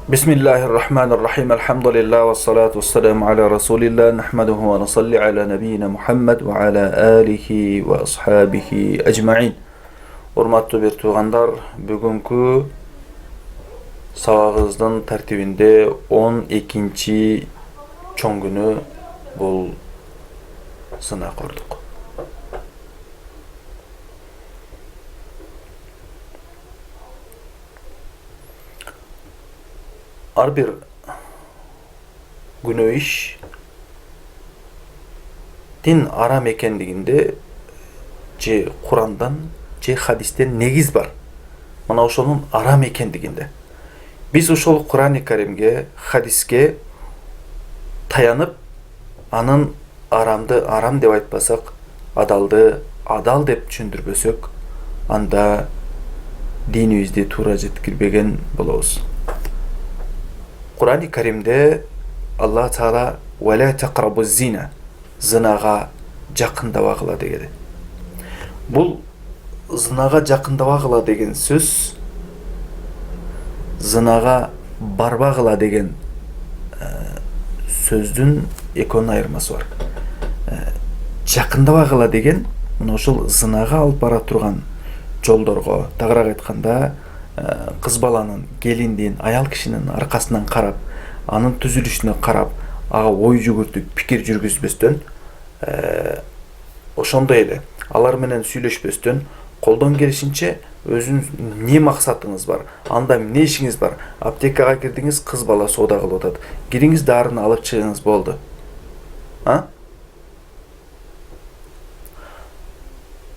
Bismillahirrahmanirrahim. Elhamdülillah ve salatu vesselamu ala Resulillah. Nahmaduhu ve nusalli ala nebiyyina Muhammed ve ala alihi ve ashabihi ecma'in. Hormatly bir tuğandar, bugünkü sabagыбыздын tertibinde 12-ci çoň günü bul sınav kurduk. Ar bir günü iş din aram ekendiginde je Kur'an'dan je hadisten negiz bar. Mana ошонун aram ekendiginde. Biz ошол Kur'an-ı Kerim'ge, hadiske tayanıp anın aramdı aram dep aytпасак, adaldı adal dep түшүндүрбөсөк, anda dinibizde tuura жеткирбеген болобуз. Kur'an-ı Kerim'de Allah Teala ve la taqrabu zina, zinaga jakындabagыла degedi. Bul zinaga jakындabagыла деген söz zinaga barbagыла деген sözdün ekon ayırması var. Jakындabagыла деген мына ошол zinaga алып бара турган жолдорго, тагыраак айтканда kız balanın, gelindin, ayal kişinin arkasından karap, anın tüzülüşüne karap, ağa oy жүгүртүп, pikir жүргүзбөстөн, ошондой эле. Алар менен сүйлөшпөстөн, колдон келишинче өзүнүз не максатыңыз бар, анда эмне ишиңиз бар? Аптекага кирдиңиз, кыз бала соода кылып атат. Кириңиз, дарыны алып чыгыңыз, болду.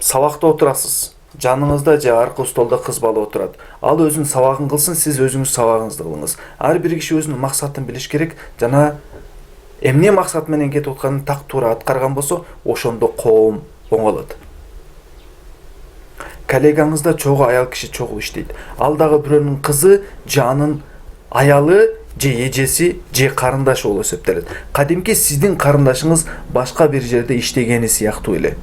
Сабакта отурасыз. Жаныңызда же аркы столда кыз бала отурат. Ал өзүнүн сабагын кылсын, сиз өзүңүз сабагыңызды кылыңыз. Ар бир киши өзүнүн максатын билиш керек. Жана эмне максат менен кетип атканын так туура аткарган болсо, ошондо коом оңолот. Коллегаңызда чогуу аял киши чогуу иштейт. Ал дагы бирөөнүн кызы, жанын аялы, же эжеси, же карындашы болуп эсептелет. Кадимки сиздин карындашыңыз башка бир жерде иштегени сыяктуу эле.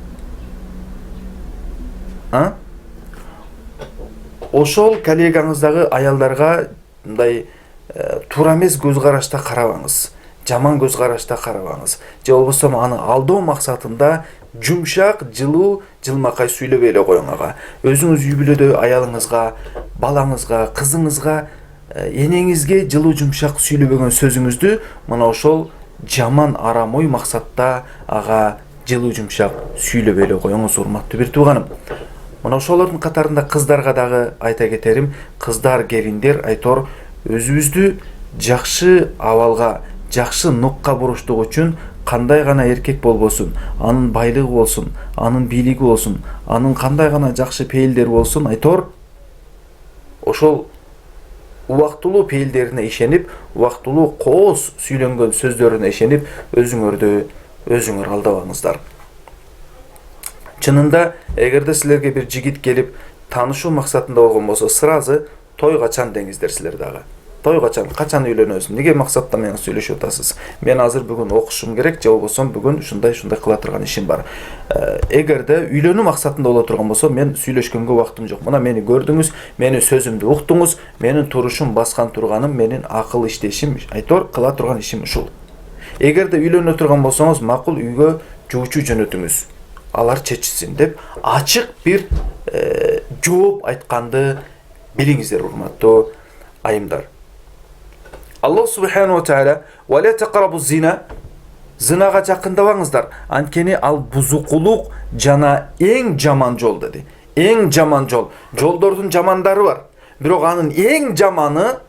Ошол коллегаңыздагы аялдарга мындай туура эмес көз карашта карабаңыз. Жаман көз карашта карабаңыз. Же болбосо аны алдоо максатында жумшак, жылуу, жылмакай сүйлөбөй эле коюң ага. Өзүңүз үй бүлөдө аялыңызга, балаңызга, кызыңызга, энеңизге жылуу жумшак сүйлөбөгөн сөзүңүздү мына ошол жаман арам ой максатта ага жылуу жумшак сүйлөбөй эле коюңуз, урматтуу бир тууганым. Мына ошолордун катарында кыздарга дагы айта кетерим, кыздар, келиндер айтор, өзүбүздү жакшы абалга, жакшы нукка буруштук үчүн кандай гана эркек болбосун, анын байлыгы болсун, анын бийлиги болсун, анын кандай гана жакшы пейилдери болсун, айтор, ошол убактылуу пейилдерине ишенип, убактылуу кооз сүйлөнгөн сөздөрүнө ишенип, өзүңөр алдабаңыздар. Чынында, эгерде силерге бир жигит келип, таанышуу максатында болгон болсо, сразу той качан деңиздер силер дагы. Той качан үйлөнөсүң? Неге максатта менен сүйлөшүп атасыз? Мен азыр бүгүн окушум керек, же болбосо бүгүн ушундай кыла турган ишим бар. Эгерде үйлөнүү максатында боло турган болсо, мен сүйлөшкөнгө убактым жок. Мына мени көрдүңүз, менин сөзүмдү уктуңуз, менин турушум, баскан турганым, менин акыл иштешим, айтор кыла турган ишим ушул. Эгерде үйлөнө турган болсоңуз, макул үйгө жуучу жөнөтүңүз. Алар чечсин деп ачык бир жооп айтканды билиңиздер, урматтуу айымдар. Аллах субхану ва тааля "Ва ла тaqrabu zina", зинага жакындабаңыздар, анткени ал бузукулук жана эң жаман жол деди. Эң жаман жол. Жолдордун жамандары бар. Бирок анын эң жаманы,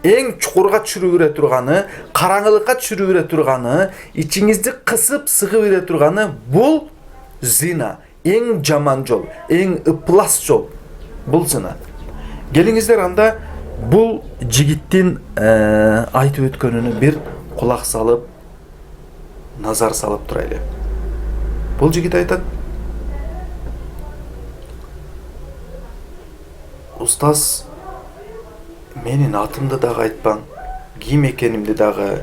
эң чукурга түшүрүп бере турганы, караңгылыкка түшүрүп бере турганы, ичиңизди кысып сыгып бере турганы бул zina. Эң жаман жол, эң ыплас жол. Бул zina. Келиңиздер, анда бул жигиттин айтып өткөнүнө бир кулак салып, назар салып турайлы. Бул жигит айтат: "Устаз, менин атымды дагы айтпаң, ким экенимди дагы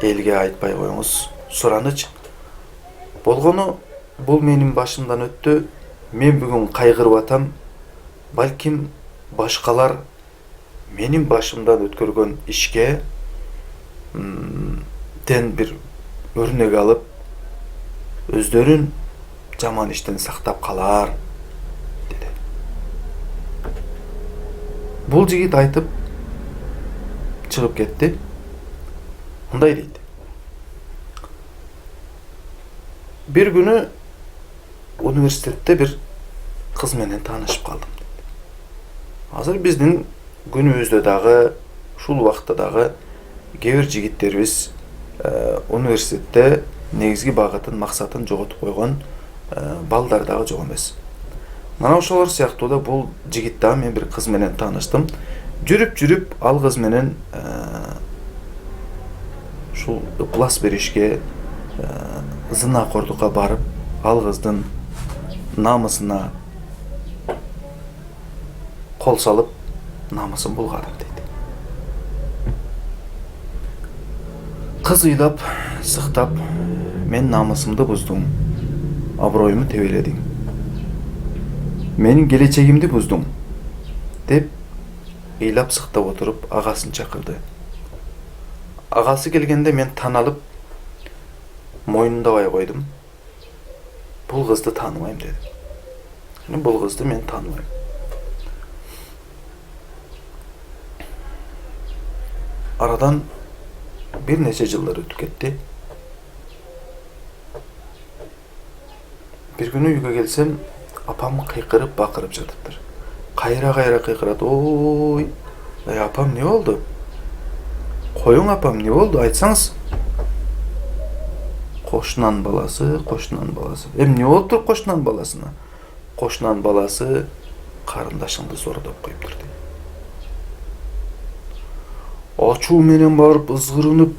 элге айтпай коюңуз, суранычы. Болгону бул менин башымдан өттү, мен бүгүн кайгырып атам, балким башкалар menin başımdan ötkürgön işke den bir örnek alıp özlerin jaman işten saktap kalar dedi. Bul jigit aytıp çıkıp ketti. Mындай deydi. Bir günü üniversitede bir kız menen tanışıp kaldım dedi. Hazır bizden günümüzde dağı, şul vaqtda dağı kebir jigitlerimiz üniversitede negizgi bagытын, maksatın jogotup koygon balдар дагы жок эмес. Mana ошолор сыяктуу да бул жигит дагы мен bir kız menen tanıştım. Жүрүп ал kız menen şul ıplas berişke zinakorlukka barıp al kızdın namusuna kol salıp namusun bulgadım dedi. Kız ыйлап, sıktap, men namusumdu buzdum, abroyumu teveledin, menin geleceğimdi buzdum, dep ыйлап sıktap oturup ağasını çakırdı. Ağası gelgende men tanalıp moynunda bay koydum. Bul kızdı tanımayım dedim. Yani bul kızdı men tanımayım. Aradan bir neçe yıllar ötüp etti. Bir günü uyga gelsem apam kıykırıp bakırıp jatıptır. Kayra kıykıradı. Oy, apam ne oldu? Koyun apam ne oldu? Aytsanız. Koşunan balası. Ne oldu koşunan balasına? Koşunan balası karındaşındı zorudap koyup durdu. Açuu menen barıp ızgırınıp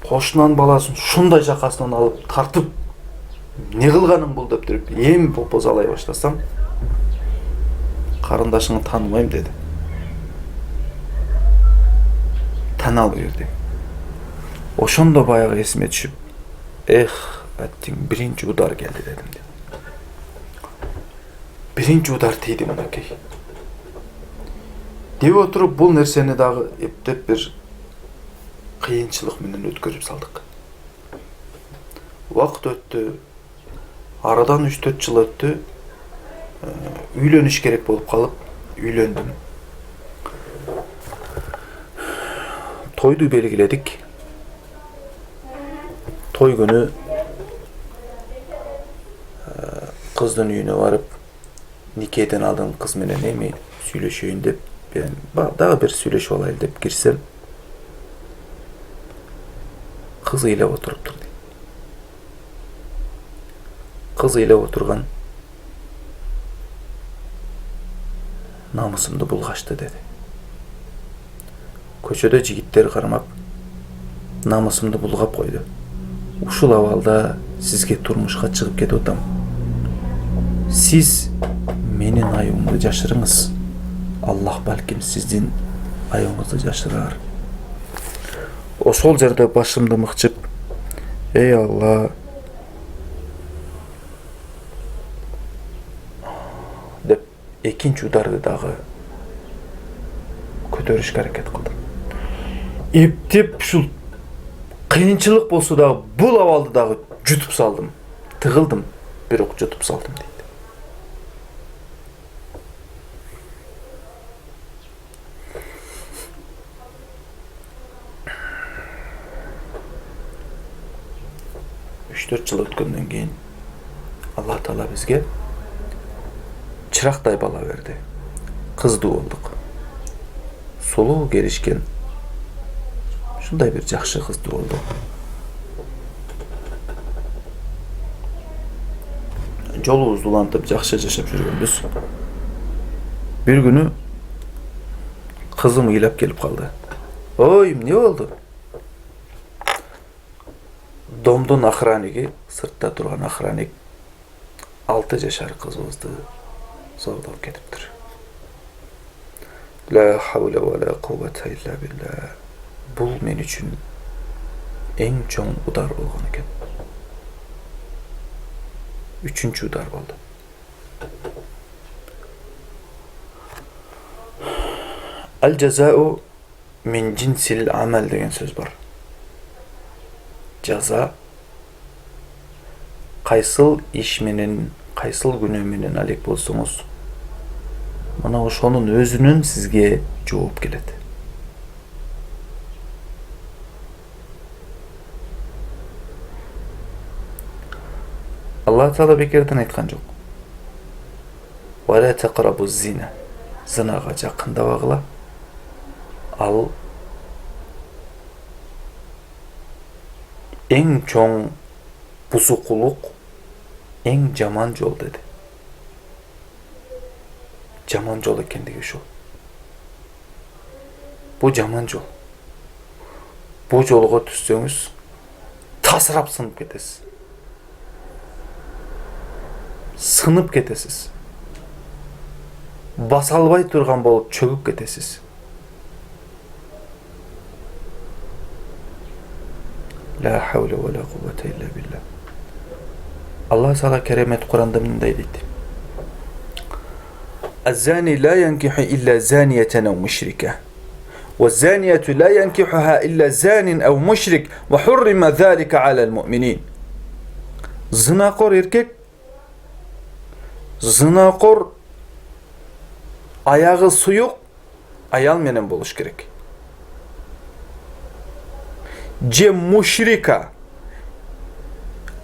koşunan balasın şunday jakasынан alıp tartıp ne kılgaның bul dep durup эми попозалай баштасам карындаşыңы tanımayım dedi. Tanal buyurdu. Oşonda bayağı esime düşüp birinci udar geldi dedim. Birinci udar tiydi mınakey. Dep oturup bul nerseni dagı eптеп bir kıyınçılık menen ötkürüp saldık. Vakt öttü. Aradan 3-4 yıl öttü. Üyleniş gerek bolup kalıp üylendüm. Toydu belgiledik. Toy günü kızdın üyüne varıp nikahden aldığım kız menen emi süйлөшөйүн деп ben daha bir söyleşi olayım dep girsem kız ile oturup durdu. Kız ile oturgan namusumdu bulgaçtı dedi. Köçödө jigitler karamap namusumdu bulgap koydu. Uşul avalda sizge turmuşka çıkıp ketip otam. Siz menin ayımды jaşırыңыз. Allah balkim sizdin ayımızды jaşırar. Ошол жерде başımды mıkçıp, ey Allah dep ekinci udardı dagı kötörüşke hareket kıldım. Eптеп şul kıyınçılık bolsa da bul avaldı dagı jutup saldım. Tığıldım, bir ok jutup saldım deydi. Üç yıl ötkenden keyin Allah Taala bizge çıraqday bala verdi. Kızdı olduk. Solu gelişken şunday bir жақсы kızdı oldu. Jolubuzdu ulantып жақсы жашап жүргөнбүz. Bir günü kızım ыйлап gelip kaldı. Oy, ne oldu? Domdun охранниги, sırtta turgan охранник 6 жашар kızımızdı zorlap ketiptir. La havle ve la kuvvete illa billah. Bul men üçün en çoğun udar bolgan eken. 3. udar boldu. El ceza'u min cinsil amel деген söz var. Jaza kayсыл iş menen, kayсыл günөө менен алек болсоңуз, мына ошонун өзүнүн сизге жооп келет. Allah Teala bekерден айткан жок. Ва ла тaqrabu zina. Зынага жакындабагыла. Ал эң чоң бузукулук, эң жаман жол деди. Жаман жол экендиги ушул. Бу жаман жол. Бу жолго түссөңүз тасырап сынып кетесиз. Сынып кетесиз. Баса албай турган болуп чөгүп кетесиз. La havle ve la kuvvete illa billah. Allah Teala keremet Kur'an'da mınday dedi. Az-zani la yankihu illa zaniyeten ev müşrike. Ve-zaniyetu la yankihuha illa zanin ev müşrik ve hurrima zâlike alel mu'minin. Zınakor erkek, zınakor ayağı suyuk ayal menen boluş gerek. Je müşrika,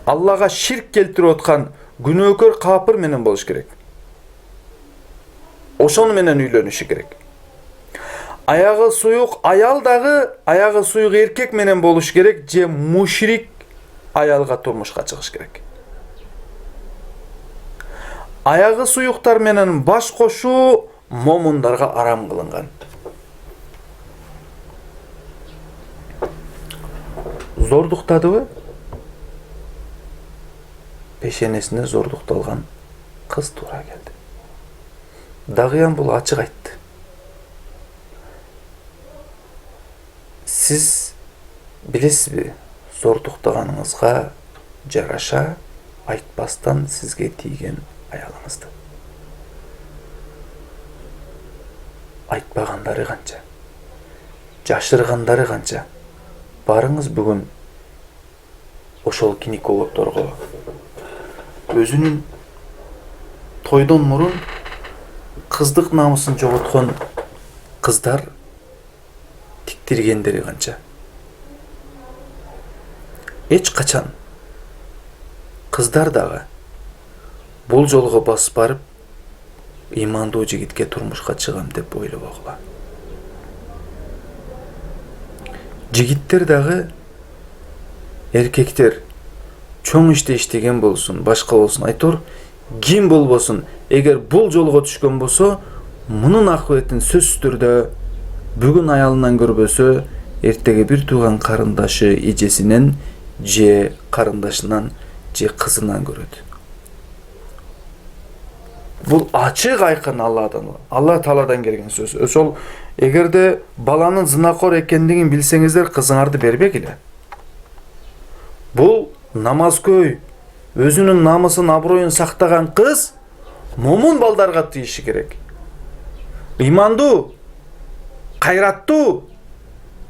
Allah'a şirk keltirip otkan günөөkөр kapır menen boluş gerek. Oşon menen üylönüşü gerek. Ayağı suyuk ayal dagı ayağı suyuk erkek menen boluş gerek. Je müşrik ayalga turmuşka çıkış gerek. Ayağı suyuktar menen baş koşu momundarga aram kılıngan. Zorduktadыбы? Peşenesinde zorduktalgan kız tuра geldi. Dağıyan bul açık aytты. Siz bilesizби, zorduktağanыңызга жараша айтпастан sizge тийген аялыңызды. Айтпагандары канча, жашыргандары канча. Барыңыз бүгін ошол гинекологторго өзүнүн тойдон мурун кыздык намысын жоготкон кыздар тиктиргендери канча. Эч качан кыздар дагы бул жолго басып барып ыймандуу жигитке турмушка чыгам деп ойлобогула. Жигиттер дагы, эркектер чоң иште иштеген болсун, башка болсун, айтор ким болбосун, эгер бул жолго түшкөн болсо, мунун акыбетін сөзсүз түрдө бүгүн аялынан көрбөсө, эртеге бир тууган карындашы эжесинен, же карындашынан, же кызынан көрөт. Бул ачык айкын Алла Тааладан келген сөз. Ошол эгерде баланын зынакор экендигин билсеңиздер, кызыңарды бербегиле. Бул намазкөй, өзүнүн намысын, аброюн сактаган кыз момун балдарга тийиши керек. Ыймандуу, кайраттуу,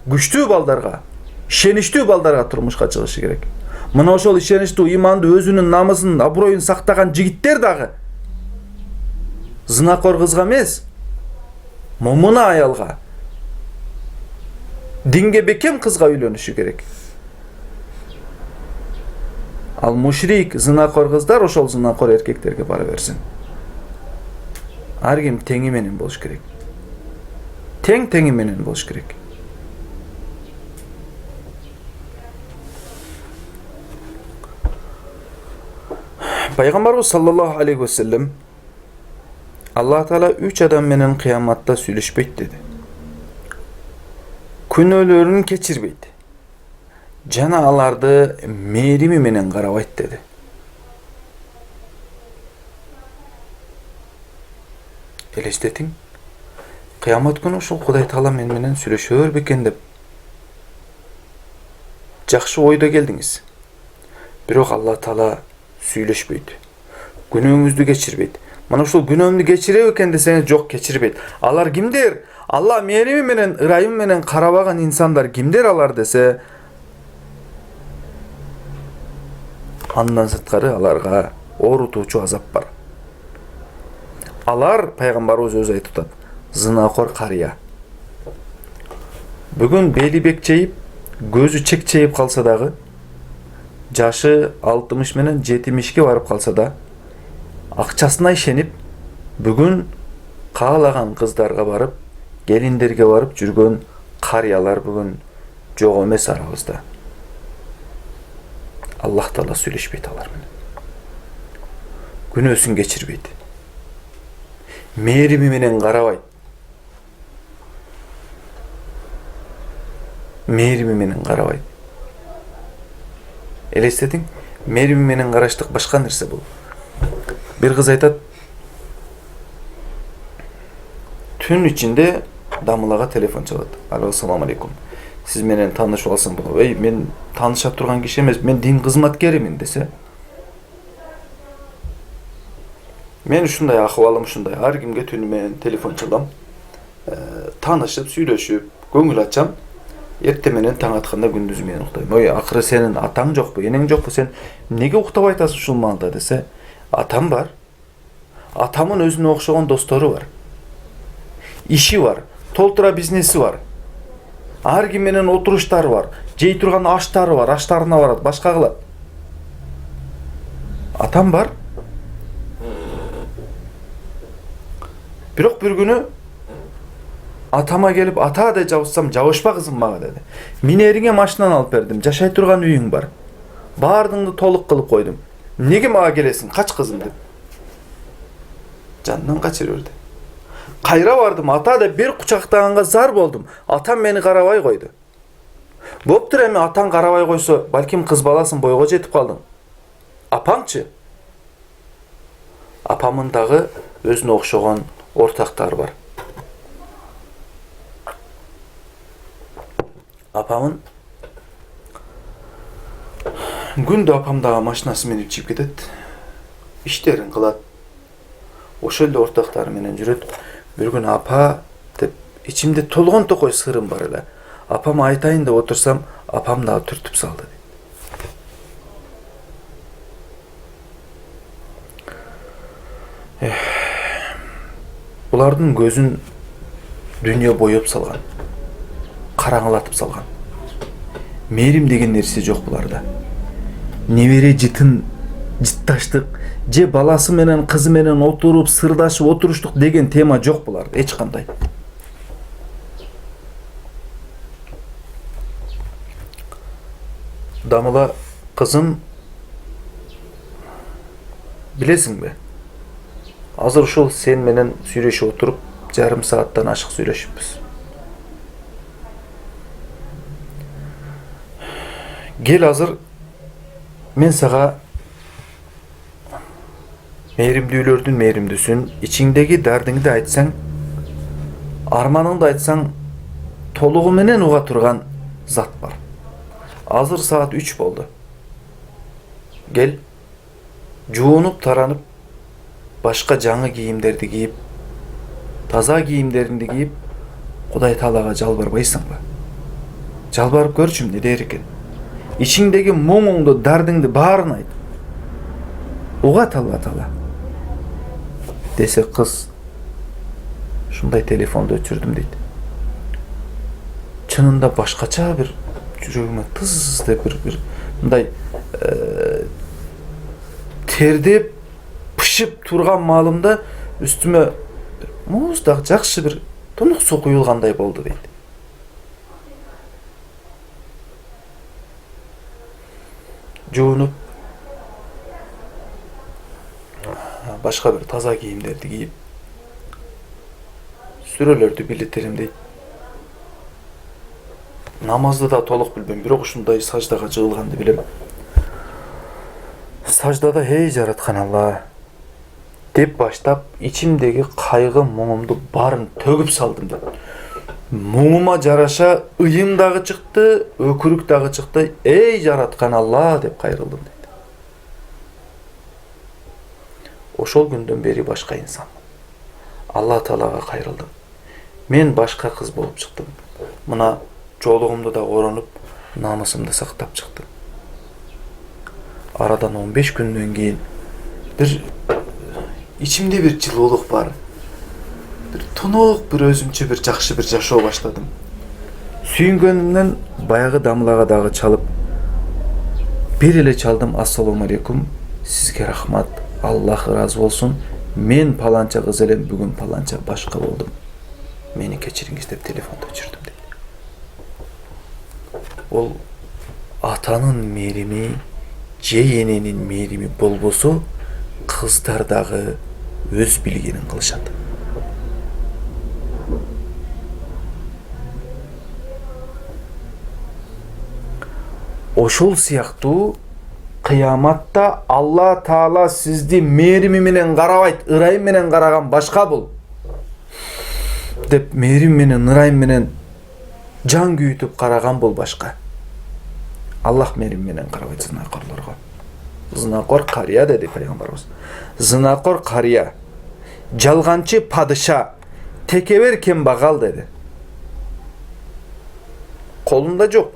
күчтүү балдарга, ишеничтүү балдарга турмушка чыгышы керек. Мына ошол ишеничтүү, ыймандуу, өзүнүн намысын, аброюн сактаган жигиттер дагы зынакор кызга эмес, момуна аялга, динге бекем кызга үйлөнүшү керек. Ал мушрик, зынакор кыздар ошол зынакор эркектерге бара берсин. Ар ким теңи менен болуш керек. Тең менен болуш керек. Пайгамбарыбыз саллаллаху алейхи ва саллям Allah Teala 3 adam menen kıyamatta süйлөшпөйт dedi. Күнөөлөрүн keçirбейт. Жана аларды мээрими менен карабайт dedi. Элестетиң. Кыямат күнү ушул Кудай Таала мен менен сүйлөшөр бекен деп жакшы ойдо келдиңиz. Бирок Алла Таала сүйлөшпөйт. Күнөөңүздү кечирбейт. Mana uşul günөөмдү кечиреп экен десеңиз, жок, кечирбейт. Алар кимдер? Алла мээрими менен, ырайым менен карабаган инсандар кимдер алар десе, андан сырткары аларга оорутуучу азап бар. Алар пайгамбарыбыз өзү айтып атат, зынакор карыя. Бүгүн бели бекчейип, көзү чекчейип калса дагы, жашы 60 менен 70ке барып калса да, акчасына ишенип, бүгүн каалаган кыздарга барып, келиндерге барып жүргөн карыялар бүгүн жок эмес арабызда. Аллах Таала сүйлөшпейт алар менен. Күнөөсүн кечирбейт. Мээрими менен карабайт. Мээрими менен карабайт. Элестетиң, мээрими менен караштык башка нерсе бул. Bir kız айтат, түн içinde дамылага телефон чалат. Алло, ассаламу алейкум. Сиз менен таанышып алсам болобу? Эй, мен тааныша турган киши эмес, мен дин кызматкеримин десе. Мен ушундай акыбалым ушундай, ар кимге түнү менен телефон чалам. Таанышып, сүйлөшүп, көңүл ачам. Эрте менен таң атканда күндүз менен уктайм. Ой, акыры сенин атаң жокпу, энең жокпу, сен эмнеге уктабай атасың ушул маалда десе, атам бар. Атамын өзүнө окшогон достору бар. Иши бар, толтура бизнеси бар. Ар ким менен отуруштары бар, жей турган аштары бар, аштарына барат, башка кылат. Атам бар. Бирок бир күнү атама келип, ата деп жабышсам, жабышпа кызым мага деди. Минериңе машинаны алып бердим, жашай турган үйүң бар. Баардыгыңды толук кылып койдум. Неге мага келесиң, кач кызым деп. Жанынан качырып берди. Кайра бардым, ата деп бир кучактаганга зар болдум. Атам мени карабай койду. Боптур эми атаң карабай койсо, балким кыз баласын бойго жетип калдың. Апаңчы? Апамын дагы өзүнө окшогон ортактары бар. Апамын күндө апам дагы машинасы менен чыгып кетет. Иштерин кылат. Ошол эле ортактары менен жүрөт. Bir gün apa деп içimde толгон токой сырым бар эле. Апама айтайын деп отурсам, апам дагы түртүп салды. Булардын көзүн дүйнө боеп салган. Караңылатып салган. Мээрим деген нерсе жок буларда. Небере жытын, жытташтык, же баласы менен кызы менен отуруп сырдашып отуруштук деген тема жок буларда эч кандай. Дамыла, кызым, билесиңби? Азыр ушул сен менен сүйлөшүп отуруп, жарым сааттан ашык сүйлөшүпбүз. Кел азыр мен сага мээримдүүлөрдүн мээримдүүсүн, ичиңдеги дардыңды айтсаң, арманыңды айтсаң, толугу менен уга турган зат бар. Азыр саат 3 болду. Кел, жуунуп, таранып, башка жаңы кийимдерди кийип, таза кийимдеринди кийип, Кудай Таалага жалбарбайсыңбы? Жалбарып көрчү эмне дер экен. Ичиңдеги муңуңду, дардыңды баарын айт. Угат Алла Таала. Десе кыз, шундай телефонду өчүрдүм дейт. Чынында башкача бир жүрөгүмө тыз деп бир мындай тердеп, пышып турган маалымда үстүмө муздак жакшы бир тунук суу куюлгандай болду дейт. Жуунуп, башка бир таза кийимдерди кийип, сүрөлөрдү билетирим дейт. Намазды да толук билбейм, бирок ушундай саждага жыгылганды билем. Саждада эй жараткан Алла деп баштап, ичимдеги кайгы муңумду барын төгүп салдым деп. Муңума жараша ыйым дагы чыкты, өкүрүк дагы чыкты. Эй жараткан Алла деп кайрылдым дейт. Ошол күндөн бери башка инсанмын. Алла Таалага кайрылдым. Мен башка кыз болуп чыктым. Мына жоолугумду да коронуп, намысымды сактап чыктым. Арадан 15 күндөн кийин бир ичимде бир жылуулук бар. Бир тунук, бир өзүмчө бир жакшы бир жашоо баштадым. Сүйүнгөнүмдөн баягы дамлага дагы чалып, бир эле чалдым: ассаламу алейкум, сизге рахмат, Аллах ыраазы болсун. Мен паланча кыз элем, бүгүн паланча башка болдум. Мени кечириңиз деп телефонду өчүрдүм дейт. Ол атанын мээрими, же эненин мээрими болбосо, кыздар дагы өз билгенин кылышат. Ошол сыяктуу кыяматта Алла Таала сизди мээрими менен карабайт, ырайым менен караган башка бул деп, мээрим менен, ырайым менен жан күйүтүп караган бул башка. Аллах мээрим менен карабайт зынакорлорго. Зынакор карыя деди пайгамбарыбыз. Зынакор карыя, жалганчы падыша, текебер кембагал деди. Колунда жок,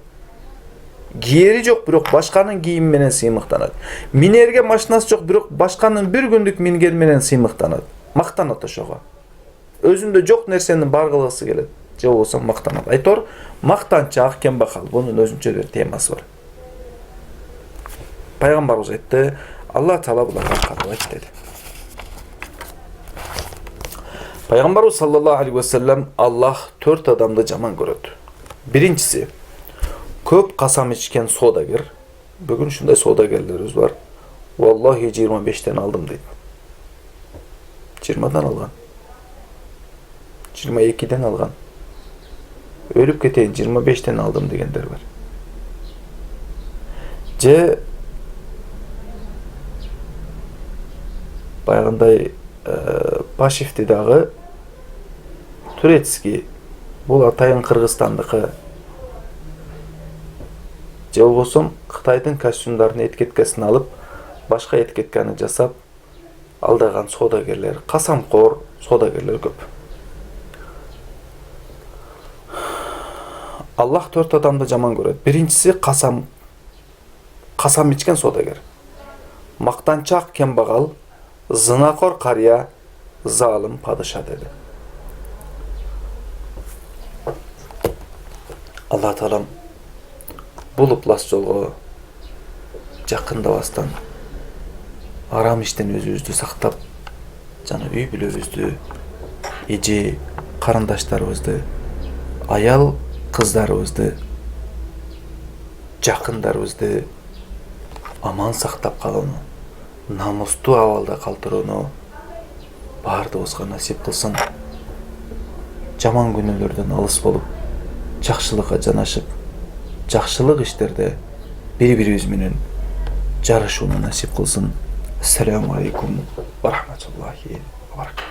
кийери жок, бирок башканын кийими менен сыймыктанат. Минерге машинасы жок, бирок башканын бир күндүк мингени менен сыймыктанат. Мактанат ошого. Өзүндө жок нерсени бар кылгысы келет. Же болбосо мактанат. Айтор, мактанчак, кембакал. Бунун өзүнчө бир темасы бар. Пайгамбарыбыз айтты: Алла Таала буларга карабайт деди. Пайгамбарыбыз саллаллаху алейхи ва саллям: Аллах 4 адамды жаман көрөт. Биринчиси, көп касам ичкен содагер. Бүгүн ушундай содагерлерибиз бар. Валлахи 25тен алдым дейт. 20дан алган. 22ден алган. Өлүп кетейин 25тен алдым дегендер бар. Же баягындай Пашевти дагы турецкий, бул атайын Кыргызстандыкы. Же болбосо Кытайдын костюмдарын этикеткесин алып, башка этикетканы жасап алдаган содагерлер, касамкор содагерлер көп. Аллах 4 адамды жаман көрөт. Биринчиси касам ичкен содагер. Мактанчак кембагал, зынакор карыя, залым падыша деди. Алла Таалам бул ыплас жолго жакындабастан, арам иштен өзүбүздү сактап, жана үй бүлөбүздү, эже, карындаштарыбызды, аял кыздарыбызды, жакындарыбызды аман сактап калууну, намустуу абалда калтырууну баардыгыбызга насип кылсын. Жаман күнөөлөрдөн алыс болуп, жакшылыкка жанашып, жакшылык иштерде бири-бирибиз менен жарышууну насип кылсын. Ассаламу алейкум ва рахматуллахи ва баракатух.